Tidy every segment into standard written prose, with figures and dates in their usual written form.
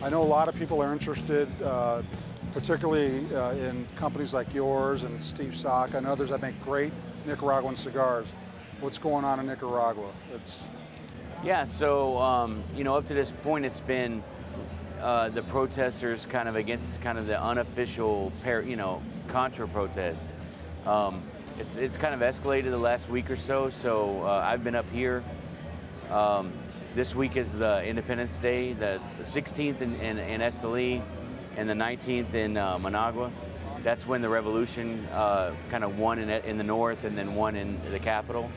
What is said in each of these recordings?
I know a lot of people are interested, particularly in companies like yours and Steve Sock and others that make great Nicaraguan cigars. What's going on in Nicaragua? Yeah, so you know, up to this point, it's been the protesters kind of against kind of the unofficial, Contra protest. It's kind of escalated the last week or so. So I've been up here. This week is the Independence Day, the 16th in Esteli, and the 19th in Managua. That's when the revolution kind of won in the north and then won in the capital.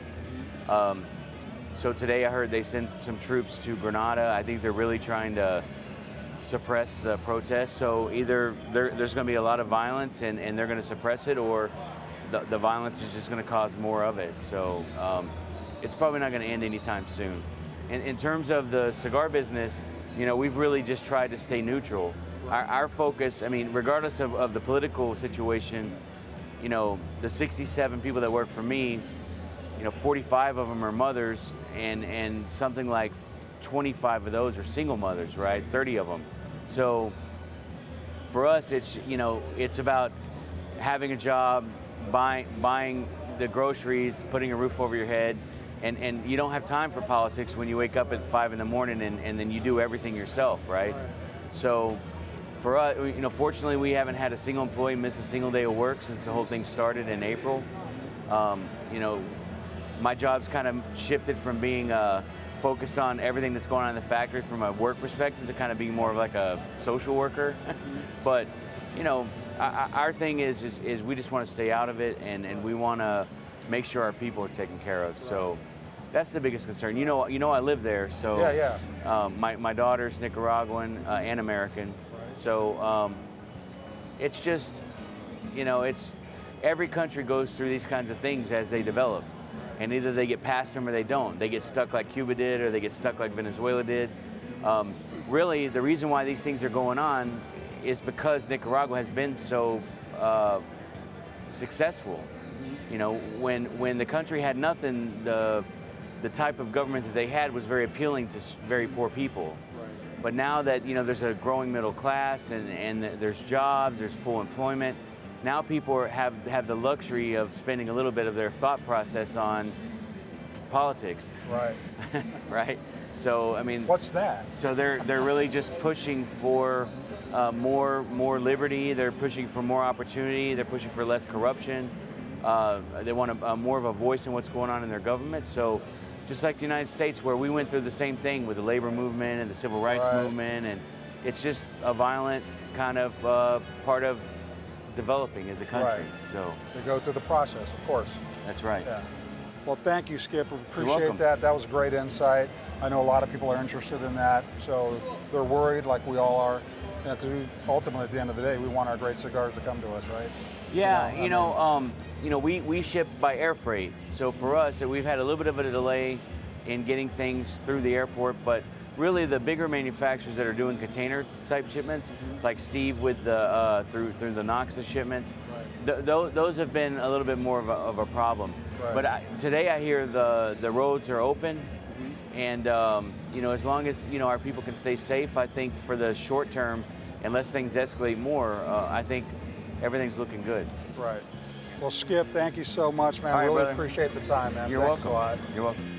So today I heard they sent some troops to Granada. I think they're really trying to suppress the protests. So either there's going to be a lot of violence and they're going to suppress it, or the violence is just going to cause more of it. So it's probably not going to end anytime soon. In terms of the cigar business, you know, we've really just tried to stay neutral. Our focus, I mean, regardless of the political situation, you know, the 67 people that work for me, you know, 45 of them are mothers, and something like 25 of those are single mothers, right? 30 of them. So for us, it's, you know, it's about having a job, buying the groceries, putting a roof over your head, and you don't have time for politics when you wake up at 5 in the morning and then you do everything yourself, right? So for us, you know, fortunately, we haven't had a single employee miss a single day of work since the whole thing started in April. You know, my job's kind of shifted from being focused on everything that's going on in the factory from a work perspective to kind of being more of like a social worker. But, you know, our thing is we just want to stay out of it, and we want to make sure our people are taken care of. So that's the biggest concern. You know, I live there, so Yeah. my daughter's Nicaraguan and American. So it's just, you know, it's every country goes through these kinds of things as they develop. And either they get past them or they don't. They get stuck like Cuba did, or they get stuck like Venezuela did. Really, the reason why these things are going on is because Nicaragua has been so successful. You know, when the country had nothing, the type of government that they had was very appealing to very poor people. Right. But now that, you know, there's a growing middle class and there's jobs, there's full employment, now people have the luxury of spending a little bit of their thought process on politics. Right. Right? So, I mean... What's that? So they're really just pushing for more liberty, they're pushing for more opportunity, they're pushing for less corruption. They want more of a voice in what's going on in their government. So just like the United States, where we went through the same thing with the labor movement and the civil rights movement, and it's just a violent kind of part of developing as a country. Right. So they go through the process, of course. That's right. Yeah. Well, thank you, Skip. We You're appreciate welcome. that. That was great insight. I know a lot of people are interested in that, so they're worried, like we all are, because ultimately, at the end of the day, we want our great cigars to come to us, right? Yeah, you know, we ship by air freight. So for us, we've had a little bit of a delay in getting things through the airport, but really the bigger manufacturers that are doing container type shipments, like Steve with the through the Noxa shipments, those have been a little bit more of a problem. Right. But today I hear the roads are open, and you know, as long as, you know, our people can stay safe, I think for the short term, unless things escalate more, I think everything's looking good. Right. Well, Skip, thank you so much, man. All right, Really brother. appreciate the time, man. You're Thanks welcome. a lot. You're welcome.